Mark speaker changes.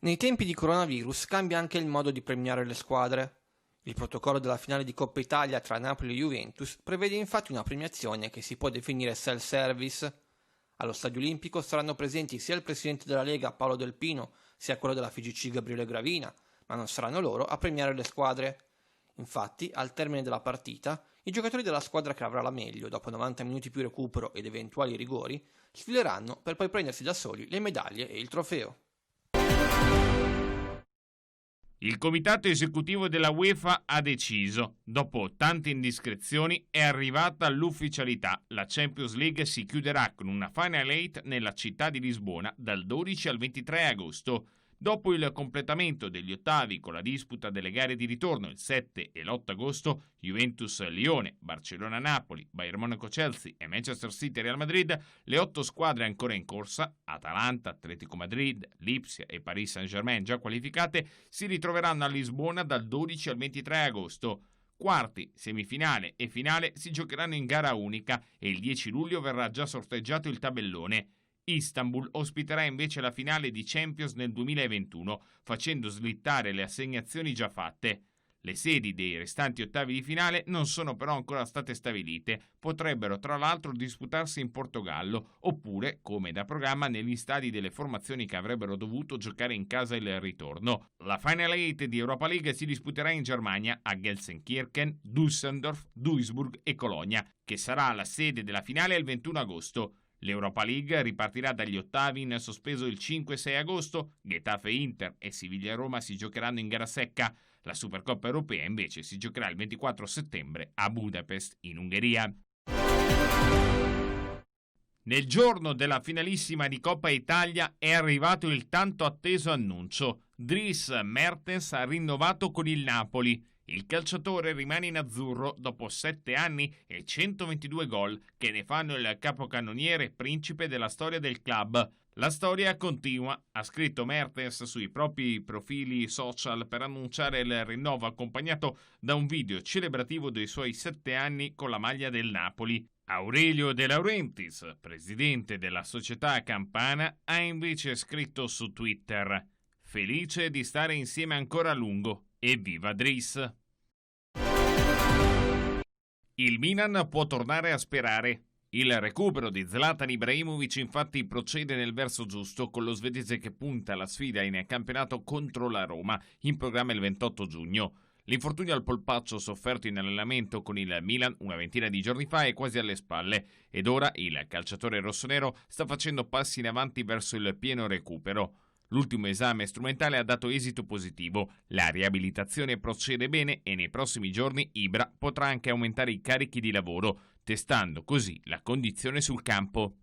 Speaker 1: Nei tempi di coronavirus cambia anche il modo di premiare le squadre. Il protocollo della finale di Coppa Italia tra Napoli e Juventus prevede infatti una premiazione che si può definire self-service. Allo Stadio Olimpico saranno presenti sia il presidente della Lega Paolo Del Pino, sia quello della FIGC Gabriele Gravina, ma non saranno loro a premiare le squadre. Infatti, al termine della partita, i giocatori della squadra che avrà la meglio, dopo 90 minuti più recupero ed eventuali rigori, sfileranno per poi prendersi da soli le medaglie e il trofeo.
Speaker 2: Il comitato esecutivo della UEFA ha deciso. Dopo tante indiscrezioni è arrivata l'ufficialità. La Champions League si chiuderà con una Final 8 nella città di Lisbona dal 12 al 23 agosto. Dopo il completamento degli ottavi con la disputa delle gare di ritorno il 7 e l'8 agosto, Juventus-Lione, Barcellona-Napoli, Bayern Monaco-Chelsea e Manchester City-Real Madrid, le 8 squadre ancora in corsa, Atalanta, Atletico Madrid, Lipsia e Paris Saint-Germain già qualificate, si ritroveranno a Lisbona dal 12 al 23 agosto. Quarti, semifinale e finale si giocheranno in gara unica e il 10 luglio verrà già sorteggiato il tabellone. Istanbul ospiterà invece la finale di Champions nel 2021, facendo slittare le assegnazioni già fatte. Le sedi dei restanti ottavi di finale non sono però ancora state stabilite, potrebbero tra l'altro disputarsi in Portogallo, oppure, come da programma, negli stadi delle formazioni che avrebbero dovuto giocare in casa il ritorno. La Final 8 di Europa League si disputerà in Germania, a Gelsenkirchen, Düsseldorf, Duisburg e Colonia, che sarà la sede della finale il 21 agosto. L'Europa League ripartirà dagli ottavi in sospeso il 5-6 agosto, Getafe Inter e Siviglia Roma si giocheranno in gara secca, la Supercoppa Europea invece si giocherà il 24 settembre a Budapest in Ungheria. Nel giorno della finalissima di Coppa Italia è arrivato il tanto atteso annuncio. Dries Mertens ha rinnovato con il Napoli. Il calciatore rimane in azzurro dopo 7 anni e 122 gol che ne fanno il capocannoniere e principe della storia del club. La storia continua, ha scritto Mertens sui propri profili social per annunciare il rinnovo accompagnato da un video celebrativo dei suoi 7 anni con la maglia del Napoli. Aurelio De Laurentiis, presidente della società campana, ha invece scritto su Twitter: "Felice di stare insieme ancora a lungo e viva Dries!". Il Milan può tornare a sperare. Il recupero di Zlatan Ibrahimovic infatti procede nel verso giusto, con lo svedese che punta alla sfida in campionato contro la Roma, in programma il 28 giugno. L'infortunio al polpaccio sofferto in allenamento con il Milan una ventina di giorni fa è quasi alle spalle ed ora il calciatore rossonero sta facendo passi in avanti verso il pieno recupero. L'ultimo esame strumentale ha dato esito positivo, la riabilitazione procede bene e nei prossimi giorni Ibra potrà anche aumentare i carichi di lavoro, testando così la condizione sul campo.